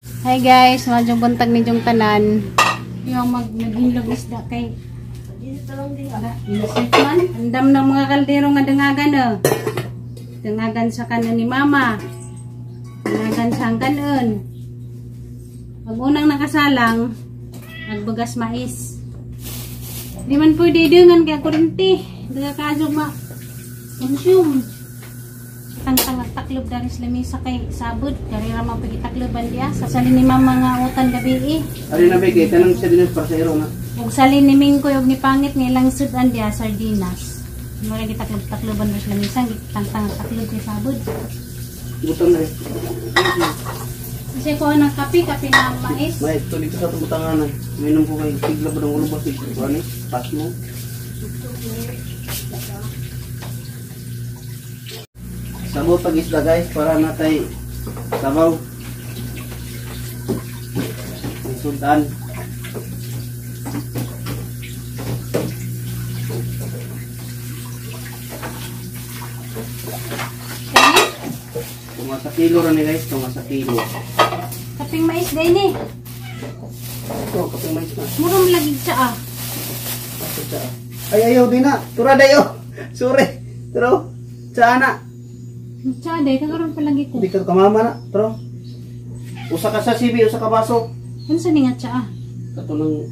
Hi guys, madyong buntag ni Jong tanan. Yung naghinlog isda kay man. Andam ng mga kaldero nga dengagan dengagan sa kanan ni mama. Dengagan sa kanan. Pag unang nakasalang, nagbagas mais. Di man pwede dengan kaya kurente. Daga kasog consume. Tang taklob dari lamisa kay sabod kari ra mapagitaklooban dia sa salin ni mama nga utan gabi ari na bigay tanang sa dinas para sa iro na ug salin ni Mingko ug ni pangit nilang sudan dia sardinas mo lagi takloban dari lamisa tang taklob kay sabod butang na kasi ko ang kape na mais may tuloy ka sa butanganan minom ko kay sigla ba ng ulo ba sigla ani pas mo sabaw pag isda guys para natay sabaw sudan tunga sa kilo rin guys tunga sa kilo kaping mais day ni kaping mais na murong lagi sa ay ayaw din na tura dayo sure turo sa anak Cha day kakaroon pa lagi ko. Hindi ka kamama na, pero usa ka sa sibi, usa ka baso. Ano sa nga cha? Kato ng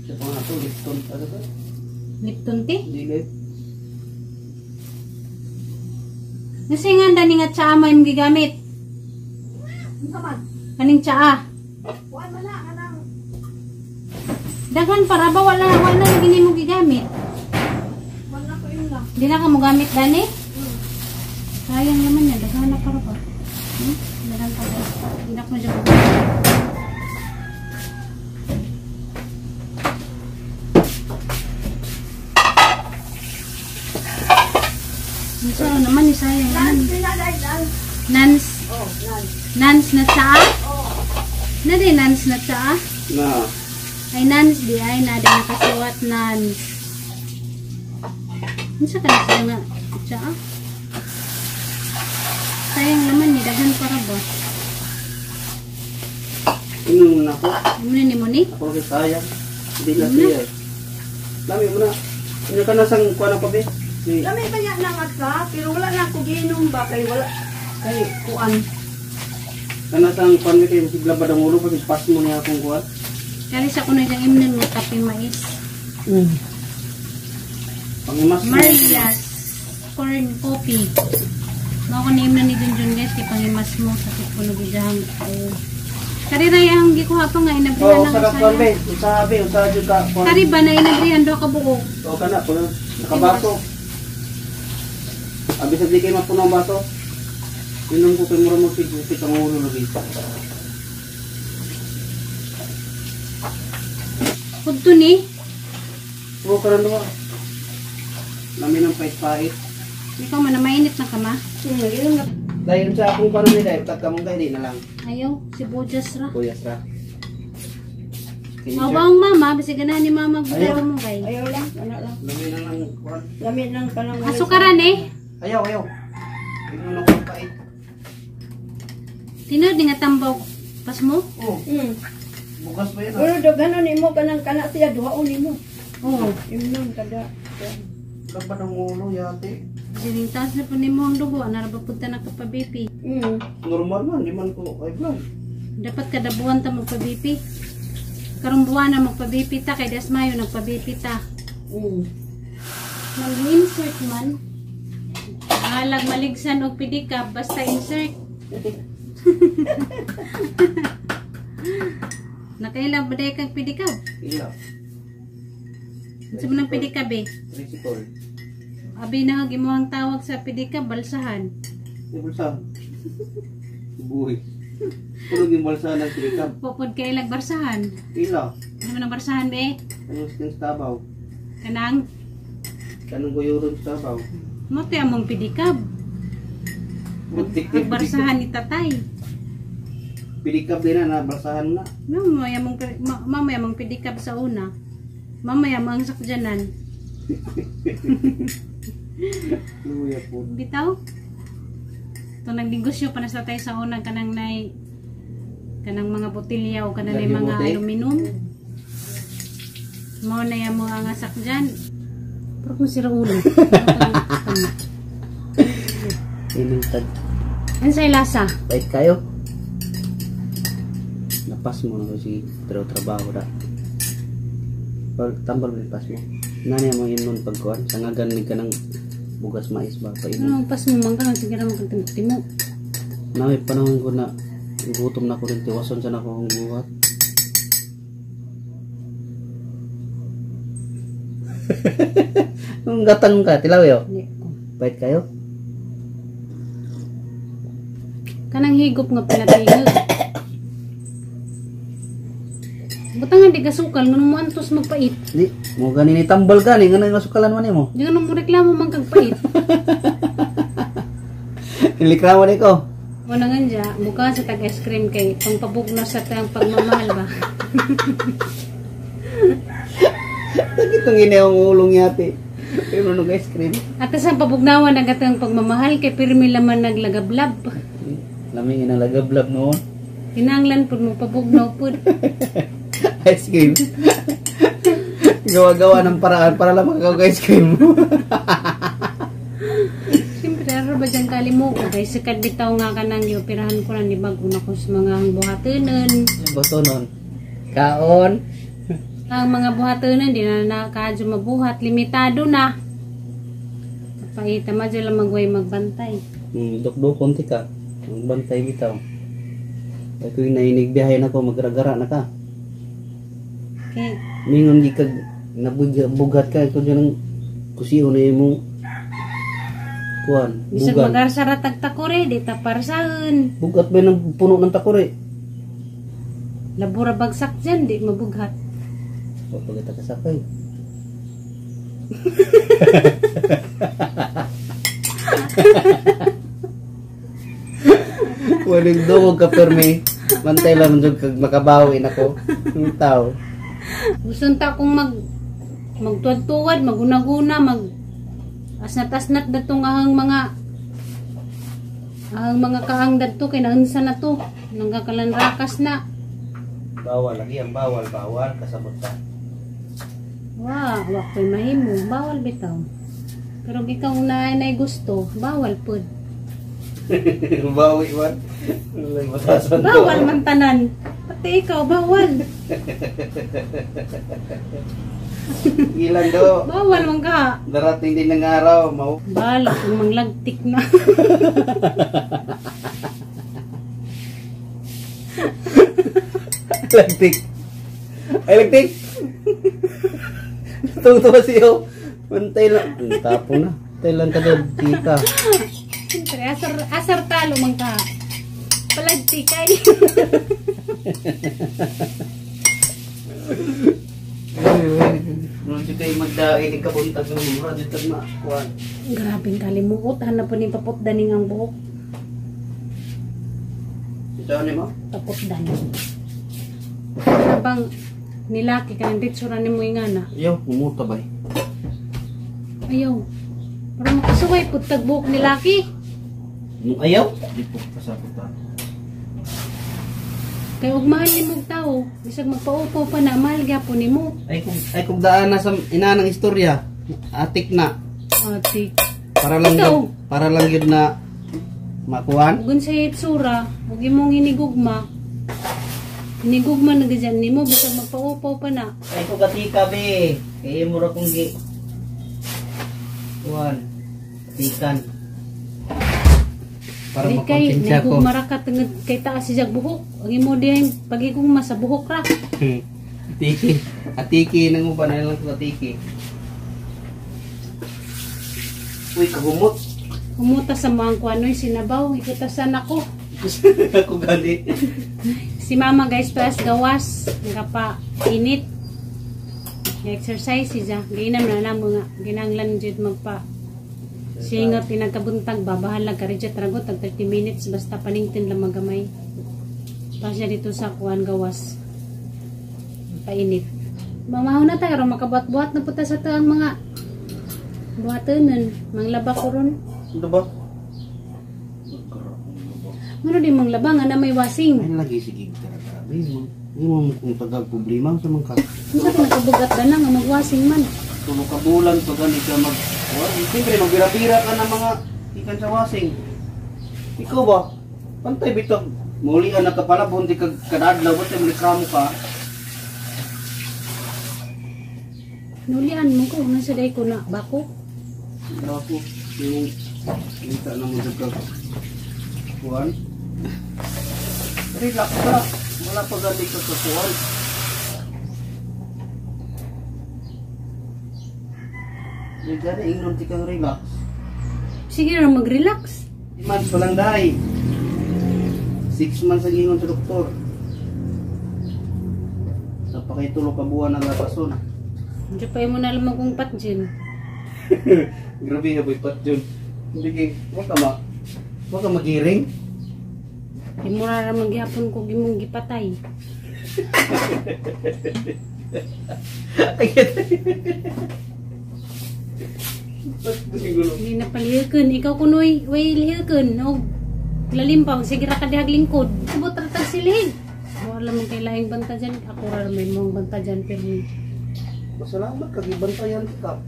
sa mga to, Lipton, ano ba? Lipton tea? Dili. Kasi nga dani nga cha mo yung gigamit. Kaning cha. Wala ka nang. Daghan para ba wala lagi ni mo gigamit. Wala ko yun lang. Di na ka mo gamit dani? Sayang naman yan, daghan na para ba? Daghan pa ba? Hindi ko dyan po. Isa naman, sayang naman. Nans. Oh, Nans na tsaa? Na di nans na tsaa? Na. Ay nans di ay na di nakasuwat nans. Isa ka na siya nga tsaa? Sayang naman ni daghan para ba? Inong na ko. Muna ni mo ni? Ako kay sayang. Hindi na siya. Lami mo na. Ano ka na sang kuha na pa be? Kami pa niya nang ata, pero wala na ako ginom ba kay wala. Kay kuan. Kana sang kuha kay sigla ba ng ulo pag pas mo niya akong kuha. Kalis ako na diyang imnan nga kape mais. Pangimas mo. Marias corn coffee. Mao ko ni imnan ni Junjun guys, kay pangimas mo sa puno gidang. Kari ra yang gikuha pa nga inabrihan Oo, ng sa kuha saya. be. Usahabi, usahadyo ka. Kari ba na inabrihan do ka buo? Oo ka na, puno. Nakabaso. Abi sa di kayo mapuno ang baso. Inom ko kay mura mo pigupit ang ulo lagi. Kudto ni. Oo ka rin doon. Namin ang pait-pait. Ikaw man na mainit na ka ma. Dahil sa akong paano nila, pagkamong kayo, di na lang. Ayaw, si Bojas ra. Kuyas ra. Mabang mama, basi ganahan ni mama gudaro mo kay. Ayaw lang, wala lang. Lami na lang. kuwan. Lamit lang ka lang. Asukaran eh. Ayaw, ayaw. Tingnan ako ang pait. Tinod ni nga tambaw pas mo? Oo, bukas pa yan. Pero do ganon nimo kanang kana siya duhaon nimo. Oo. Imnon kada. Laban ng ulo, yate. Silintas na po ni mo ang dugo, narabapunta na ka pa BP. Normal man, di man ko ay plan. Dapat kada buwan ta magpa-BP. Karong buwan na magpa-BP ta, kay Dasmayo nagpa-BP ta. Mag-insert man. Halag maligsan og pedicab, basta insert. Nakailang ba dahil kang pedicab? Iya. Ano mo ng pedicab eh? Principal. Abi na ang gimuhang tawag sa pedicab, balsahan. Ibulsa. Buhay. Tulog yung balsa ng silikap. Pupod kay ilag barsahan. Ila. Ano mo ng barsahan be? Ano sa tabaw? Kanang, Kanong guyuron sa tabaw? mati among pedicab. Ang barsahan ni tatay. Pilikap din na, balsahan na. Mamaya mong pedicab sa una. Mamaya mang sakjanan. Luya po. Bitaw? Ito nagdingosyo pa na sa tayo sa unang kanang nay kanang mga botilya o kanang Lagi mga mo, te. aluminum. Mo na yung mga ngasak dyan. Pero kung sira ulo. Inintag. Ano sa'yo lasa? Bait kayo. Napas mo na kasi trabaho na. Tambal mo pas mo. Nani mo inon pagkuhan. Sangagan ka ng bugas mais ba pa inon. Ano, pas mo man ka. Sige naman kang timo. May panahon ko na gutom na ko rin. Tiwason sa na ko ang buhat. Nung gatang ka, tilaw yo. Hindi. Bait kayo. Kanang higop nga pinatigod. Butangan di kasukal. Nga mo antos magpait. Di, mo ganin tambal ka ni. Nga nang nasukalan man mo. Di nga mo reklamo man kang pait. Ilikraman ko. Wala nga dya, buka sa tag-ice cream kay pangpabugno sa tayang pagmamahal ba? Itong inayang ulong yate. Pero nung ice cream. At sa pabugnawan ang gatang pagmamahal kay pirmi laman naglagablab. Laming inalagablab noon. Hinanglan po mo pabugnaw po. Ice cream. Gawa-gawa ng paraan para lang makakag-ice cream. Siyempre, ano ba dyan kalimuko? Kay sikat bitaw nga ka nang ioperahan ko na ni bago na ko sa mga buhatunan. Boto nun. Kaon. Ang mga buhatunan, di na nakadyo mabuhat. Limitado na. Paita, madyo lang magway magbantay. Dok-dokon ti ka. Magbantay bitaw. Ay ko yung nainigbiyahe na ko, magragara na ka. Okay. Mingon di kag nabugat ka. Ito dyan ang kusiyo na yung mong kuhan. Bisag Bugan. magarsara tagtakore, di taparsahan. Bugat ba ng puno ng takore? Labura bagsak dyan, di mabughat. O pagkita kasakay. Waling dugog ka permi. Mantay lang dyan kag makabawin ako. Ang tao. Gusto ta kong magtuwad-tuwad, magunaguna, asnat-asnat datong ahang mga kaang dadto kay naunsa na to. Nanggakalan rakas na. Bawal lagi ang bawal kasabot ka. Wow, wak ko'y mahimo. Bawal bitaw. Pero ikaw na ay gusto, bawal pud. Bawi man. Wala matasan. Bawal man tanan. Pati ikaw, bawal. Ilan do. Bawal man ka. Darating din ng araw. Bala, kung manglagtik na. Lagtik. Ay, lagtik. Tuwa siyo. Mantay lang. Tapo na. Mantay lang ka doon. Tika. Siyempre, asar talo man ka. Palagtik ay. Nung kayo magdaig ka puntag ng mura dito na. Kuhan. Grabing kalimuot. Hanap po ni papotdaning ang buhok. Ito ano mo? Papotdaning. Habang nilaki ka ng ditsura ni mo ingana. Ayaw, umuta ba? Ayaw. Para makasuway po tagbuhok nilaki. Ayaw? Di po kasapot ta. Kaya huwag mahal ni mong tao. Bisag magpaupo pa na, mahal gyapon ni mo. Ay kung daan na sa inanang istorya. Atik na. Ate. Para lang Ikaw. yun, para lang yun na makuhan. Huwag sa itsura. Huwag mong hinigugma. Hinigugma na ganyan ni mo. Bisag magpaupo pa na. Ay ko katika be. Kaya mura kong gi. Kuhan. Katikan. Para Di kay, makonsensya ko. nagugma ra ka tungod kay taas siya buhok. Ang imo din, pag-igugma sa buhok ra. Atiki. Atiki nang mo ba na lang ko atiki. Uy, kagumot. Kumuta sa mga kuano'y sinabaw. Ikutasan ako. Ako gali. Si mama guys, taas gawas. Nagapa init. Exercise siya. Gainam na lang mga. Ginanglan dyan magpa. Siya nga pinagkabuntag. Babahalag ka rin dyan. Tragot. Tag 30 minutes. Basta paningtin lang magamay. Tapos siya dito sa kuan gawas. Painit. Mamahaw na tayo. Makabuat-buat na puta sa ito ang mga buhatanan. Manglaba ko ron. Ano ba? Ano di mong labang na may wasing. Ay lagi sige tara-tara. Di mo kung tagal problema sa mga ka. Kung sa nakabugat ka na nga magwasing man. Tulo ka bulan pag gani ka mag. Siyempre magbira-bira ka ng mga ikan sa wasing. Ikaw ba? Pantay bitaw. Mulian na kapalabon di ka kadadlaw ba tayo reklamo ka. Nulian mo ko nasa day ko na bako. Ako yung kita na mo ka. Kuan. Relax ka. Wala pa gani ka sa kuan. Di gani ingnon ti kang relax. Sige na mag-relax. 3 months pa lang dahi. 6 months ang ingon sa doktor. Napakitulo ka buwan ang lapason. Hindi pa mo na alam kung patjin. Grabe haboy pat yun. Hindi kay, waka magiring. Di mo rara maghihapon ko gimong gipatay. Hindi na palihakan. Ikaw kunoy, way lihakan. O, lalimpaw, sige ra ka dihag lingkod. Subot ratag silid. Wala mong kailangang banta dyan. Ako rara may mong banta dyan. Pero Masalamat kagibantayan ka.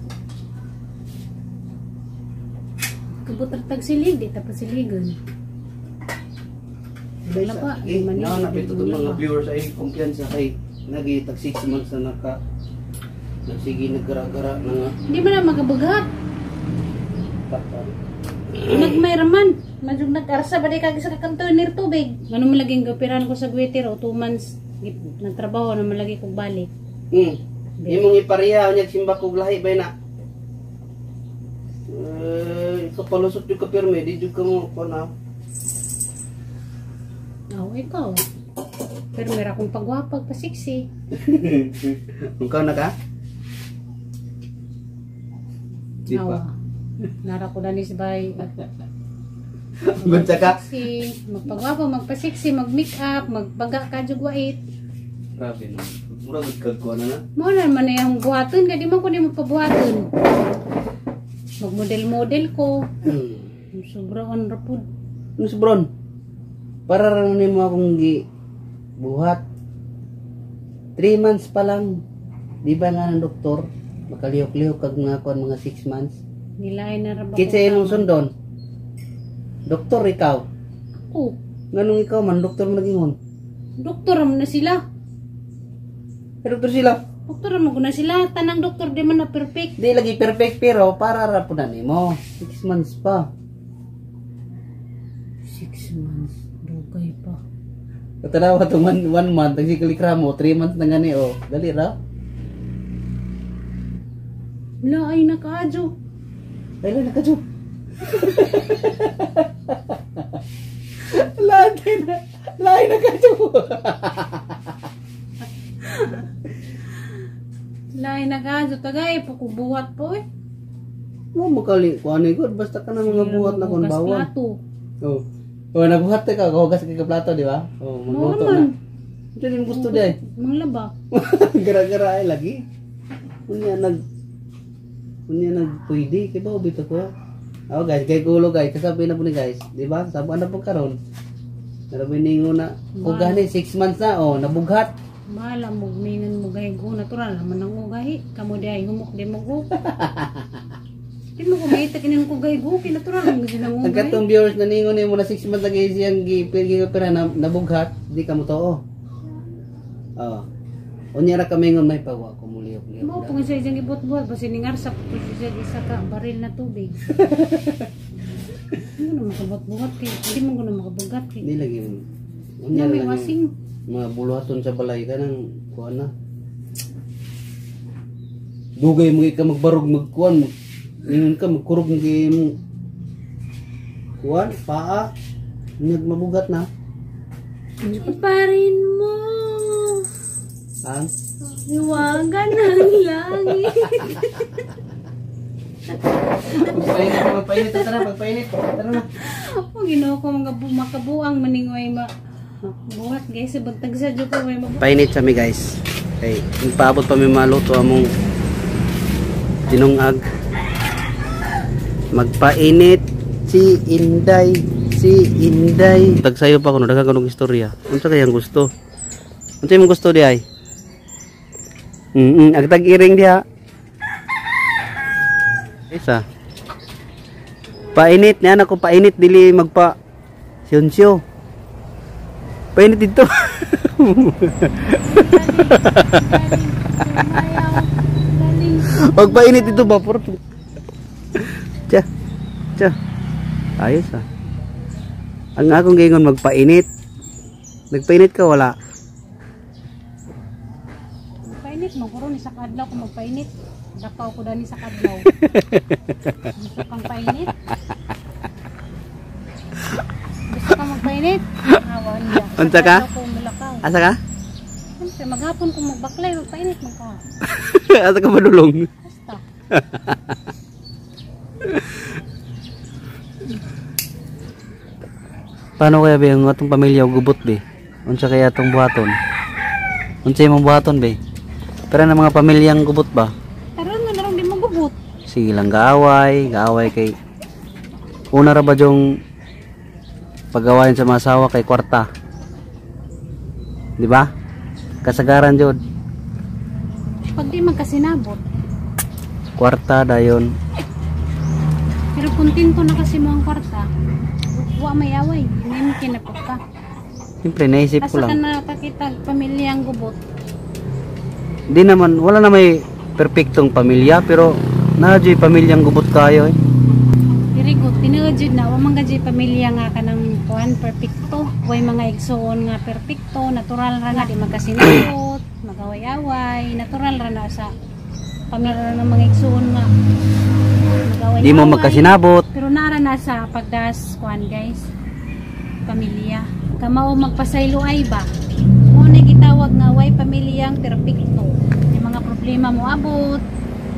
kabot ratag silid. Di tapos siligan. Wala pa. Napito itong mga viewers ay kumpiyansa kay nagitag 6 months na nagsige naggara-gara na nga. Hindi mo na magabughat. Nagmayraman. Madyong nag-arsa ba di kag sa kantoner tubig. Ano malaging gapiran ko sa Guwetero 2 months nagtrabaho na malagi kog balik. Imong ipariya unya simba kog lahi bay na. Ikaw palusot yung kapirme, di jud ka mo ko na. Ikaw. Pero meron akong pagwapag pa siksi. Ikaw na ka? Di pa. Nara ko na nisbay. Bunta ka? Magpagwapo, magpasiksi, mag-make up, magpaga ka jugwait. Grabe na. Mura magkagkuha na na. Muna naman na yung buhaton. Kaya di man ko di magpabuhaton. Mag-model-model ko. Sobrang rapod. Ano si Bron? Para rin mo akong buhat. 3 months pa lang. Di ba nga ng doktor? Makaliyok-liyok kag nga kuan mga 6 months. Nilain na rabak. Kitsa yung sundon. Doktor ikaw. Oo. Nganong ikaw man, doktor mo nagingon. Doktor naman na sila. Doktor sila. Doktor naman na sila. Tanang doktor di man na perfect. Di lagi perfect pero para rapunan mo. 6 months pa. 6 months. Dugay pa. Katanawa ito 1 month. Ang siklikra mo. 3 months na gani. Oh, dali ra. Wala ay nakaadyo. Ay lang nakadyo. Lain nakadyo. Lain nakaadyo. Tagay po kubuhat po eh. Mo makali kuan ni god basta ka na mga buhat na kon bawon. Oh. Oh, nagbuhat ka hugas ka plato, di ba? Oh, magluto na. Ito din gusto di ay. Manglaba. Gara-gara ay lagi. Kunya nagpwede kay ba bito ko. Oh guys, kay kulo guys, kasabi na po ni guys, di ba? Sabuan na po karon. Narabi ningo na ko gani 6 months na oh, nabughat. Bahala mo mingan mo gahi go natural naman ang ugahi. Kamo di ay humok di mo go. Di mo ko maita kinin ko gahi go, kinatural mo din ang Ang ugahi. katong viewers na ningo ni mo na 6 months lagi siyang gipira na nabughat, di ka mo too. Oh. Unya ra kami ngon may pawa ko muliyok-liyok. Mo pag siya diyang ibot-buhat basi ningar sa siya isa ka baril na tubig. Ano na makabot-buhat kay hindi mo ko na makabugat kay. Di lagi mo. Unya may wasing. Mga buluhaton sa balay ka nang kuan na. Dugay mo ka magbarog magkuan mo. Ingon ka magkurog ng kuan paa. Nagmabugat na. Iparin mo. Ang Iwagan ng langit. Magpainit, tara, magpainit. Tara na. Kung ginoo ko mga makabuang maningoy buhat guys, bagtag sa dyo ko may Painit kami guys. Okay, paabot pa may maluto among tinungag. Magpainit si Inday Si Inday. Tagsayo pa kuno daghang kanong istorya. Unsa kayang gusto? Unsa imong gusto di ay? Agtag iring diha. Isa. Painit niya ako painit dili magpa siyonsyo. Painit dito. Magpainit dito ba por? Tja. Ayos ah. Ang akong gingon magpainit. Nagpainit ka wala. Magpainit mo kuro ni sa kadlaw ko magpainit. Dapaw ko dani sa kadlaw. Gusto kang painit? Gusto kang magpainit? Awan niya. Unsa ka? Asa ka? Siyempre, maghapon kung magbaklay, magpainit mo ka. Asa ka madulong? Basta. Paano kaya ba yung atong pamilya gubot be? Unsa kaya atong buhaton? Unsa imong buhaton be? Pero na mga pamilyang gubot ba? Karon nga narong di mo gubot. Sige lang gaaway kay una ra ba yung pagawain sa mga asawa kay kwarta. Di ba? Kasagaran jud. Pag di magkasinabot. Kwarta dayon. Pero kontento na kasi mo ang kwarta. Wa may away, hindi kinapag ka. Siyempre naisip ko Asa ka lang. nakakita pamilyang gubot. Di naman wala na may perpektong pamilya pero nadyo pamilyang gubot kayo eh. Very good. Tinuod na, wa man gadyo pamilya nga kanang kuan perpekto. Way mga igsoon nga perpekto, natural ra na di magkasinabot, magaway-away, natural ra na sa pamilya ng mga igsoon nga magaway-away. Di mo magkasinabot. Pero nara na sa pagdas kuan guys. Pamilya. Kamao magpasaylo ay ba? Mo na gitawag nga way pamilyang perpekto. Yung mga problema mo abot,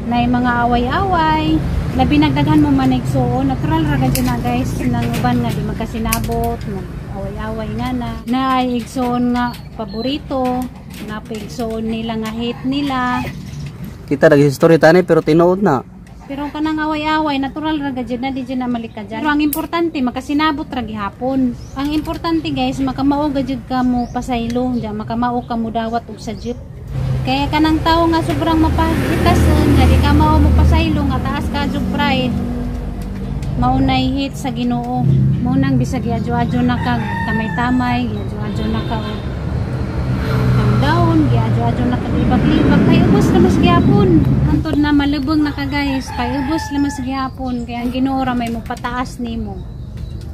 na yung mga away-away, na binagdagan mo manigsoon, natural ra gadyo na guys, nang uban nga di magkasinabot, away-away nga na igsoon nga paborito, na igsoon nila nga hate nila. Kita nag history tani pero tinuod na. Pero kanang away-away, natural ra gadyo na di dyan na malika dyan. Pero ang importante, makasinabot ra gihapon. Ang importante guys, makamao gadyo ka mo pasaylo, dyan, makamao ka mo dawat og sa jeep. Kaya kanang tao nga sobrang mapahitason, di ka mao mo pasaylo nga taas ka jud pride. Maunay hit sa Ginoo. Maunang bisag giadyo-adyo na ka tamay-tamay, giadyo-adyo na ka down, giadyo-adyo na ka libag-libag. Kay ubos na mas gihapon. Antod na malubog na ka guys, kay ubos na mas gihapon. Kaya ang Ginoo ra may mopataas nimo.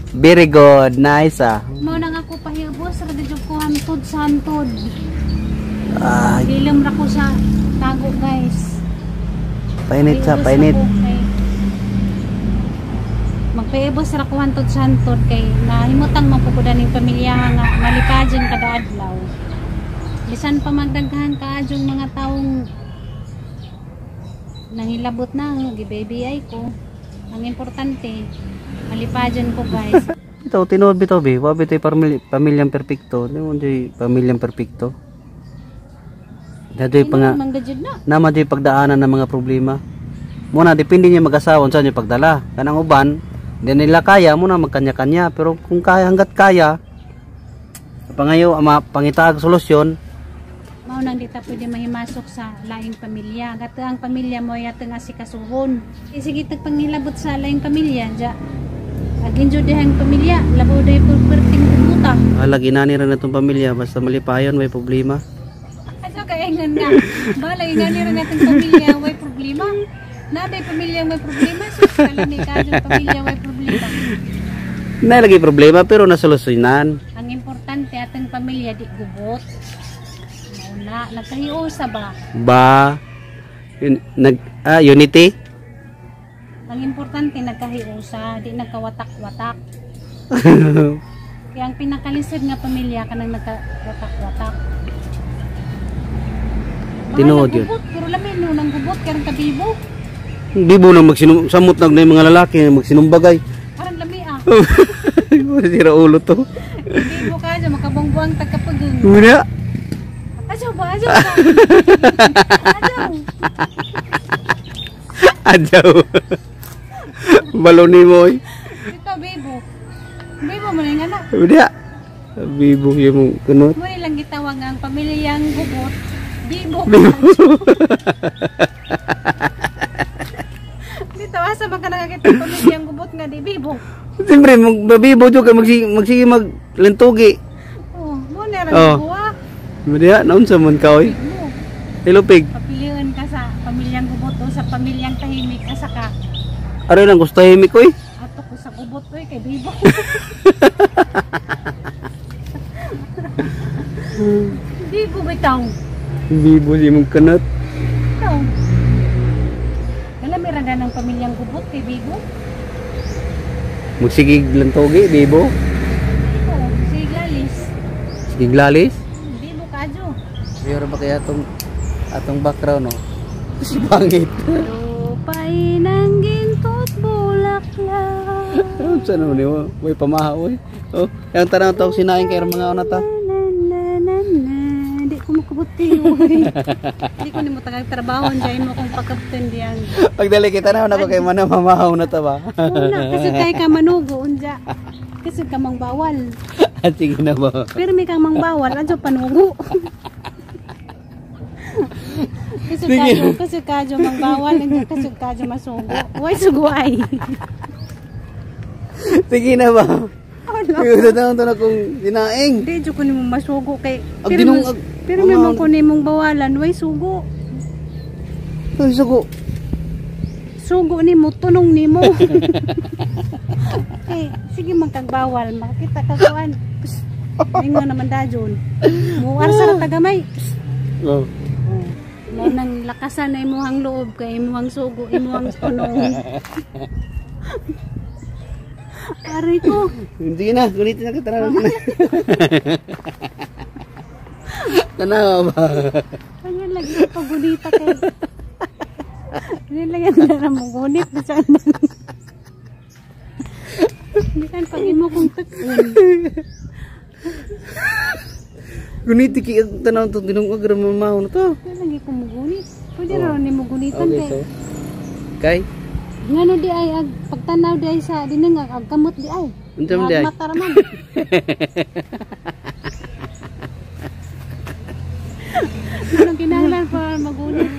Very good, nice ah. Mao nang ako pahiubos ra gid ko hantod sa hantod. Ay, Bilam ra ko sa tago guys. painit sa Paibos painit. ako kay- Magpaibos ra ko hantod sa hantod kay nahimutang man pud ning pamilya nga malipajan kada adlaw. Bisan pa magdaghan kaadjong mga taong nangilabot na gi-baby ay ko. Ang importante malipajan ko guys. Ito tinuod bitaw be, wa bitaw pamilyang perpekto. Di mo di pamilyang perpekto. Dadoy pa nga Manggajud na. naman di pagdaanan ng mga problema. Muna depende niya mag-asawa unsa niya pagdala. Kanang uban, di nila kaya muna magkanya-kanya pero kung kaya hangga't kaya pangayo ama pangitaag solusyon. Mao nang dita pwede mahimasok sa laing pamilya. Gato ang pamilya mo yato nga si kasuhon. Sige tag panghilabot sa laing pamilya ja. Agin jud dihang pamilya, labo day perting puta. Halagi na rin itong pamilya basta malipayon may problema. Asa kaingan nga. Balay nga ni rin natin pamilya may problema. Naday pamilya may problema, so kalami ka dyan pamilya may problema. May lagi problema pero nasolusyonan. Ang importante atong pamilya di gubot. Mauna, nagkahiusa ba? Ba unity. Ang importante nagkahiusa, di nagkawatak-watak. Kaya ang pinakalisod nga pamilya kanang nagkawatak-watak. Tinuod yun. Gubot, pero lamin no nang gubot karang kabibo. Di mo nang magsamot na yung mga lalaki magsinumbagay. Karang lami ah. Sira ulo to. Kabibo ka dyan, makabongbuang tagkapagong. Muna. Ajaw ba? Ajaw ba? Ajaw. Adyaw. Baloni mo eh. Ito, Bebo. Bebo, mo na nga na. Udah. Bibo yung kunot. Mo ilang gitawag ang pamilyang gubot. Bibo. Dito asa man ka nakakita ang pamilyang gubot nga di bibo. Siyempre, magbibo juga magsige maglentugi. Oh, mo na ra Oh. buwa. Udah, naon sa man ka oy? Mo. Hello pig. Papilian ka sa pamilyang gubot o sa pamilyang tahimik asa ka. Aray lang gusto himik oy. Ato ko sa gubot oy kay bibo. Bibo bitaw. Bibo si mong kunot. Ikaw. Alam, may raga ng pamilyang gubot kay Bibo. Magsige lentugi, bibo. Oo, si Glalis. Sige glalis. Bibo kadyo. Pero ba kaya atong background no? Si pangit. Lupay ng ginto't bulaklak. Saan mo niyo? May pamaha oy. Oh, yang tanang tawag sinaing kay mga una ta. Hindi ko makabuti. Hindi ko ni mo tagang trabaho. Diyan mo kung pagkapten diyan. Pagdali kita na ako kay mana mamahaw na ta ba. Una, kasi kay ka manugo. Unja. Kasi ka mang bawal. Sige na ba? Pero may kang mang bawal. Adyo panugo. Kasi kadyo mang bawal. Kasi kadyo masugo. Huwag suguay. Sige na ba? Yung tanong to kung dinaing. Hindi, dyo ko ni mong masugo kay... Ag dinung ag... Pero may mga ko ni mong bawalan, way sugo. Ay, sugo. Sugo ni mo, tunong ni mo. Okay, sige magkagbawal, makakita ka kuan. Ingo naman da dyan. Muwar sa tagamay. Oh. Mo nang lakasan na imuhang loob kay imuhang sugo, imuhang tunong. Aray ko. Hindi na, gulitin na kita na. Tanawa ba? Kanya lagi ka pagunita kay. Hindi lang yan na mong gunit. Hindi kan pagin mo kung takun. Guniti ki ang tanaw to dinong agra mamaw na to. Kaya lagi ko magunit. Pwede rin ni mo gunitan Okay, kay. so. Kay? Nga no di ay, pagtanaw di ay sa dinang agkamot di ay. Unsa man di ay? Mataraman. Anong kinahanglan para magunit?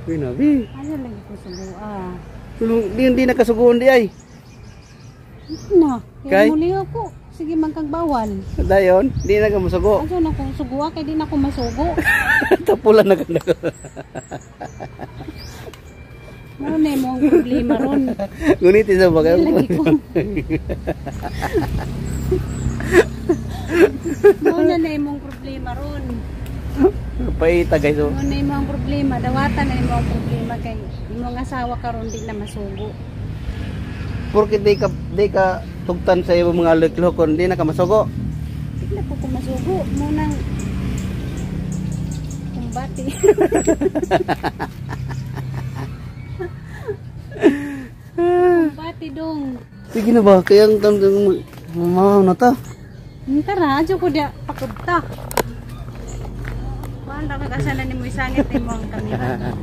Uy, nabi. Ano lagi ko sa buwa. Tulong, di nakasugoon di ay. Na, Kay? kaya muli ako. Sige man kang bawal. Dayon, di na ka masugo. Ano na kung suguwa kay di na ako masugo. Tapulan na ka na. Ano na mo ang problema ron? Guniti sa bagay. Lagi ko. Ano na imong problema ron? Paita guys. Oh. Ano na imong problema? Dawatan na imong problema kay imong asawa karon di na masugo. Porque di ka tugtan sa iyo mga liklokon, di na ka masugo. Di na po ko masugo. Munang kumbati. Kumbati dong. Sige na ba? Kaya ang tamang mamaw na ta. Tara, adyo ko dia pakubta. Kuan ra ka kasalan ni mo isangit ni mo ang kamera.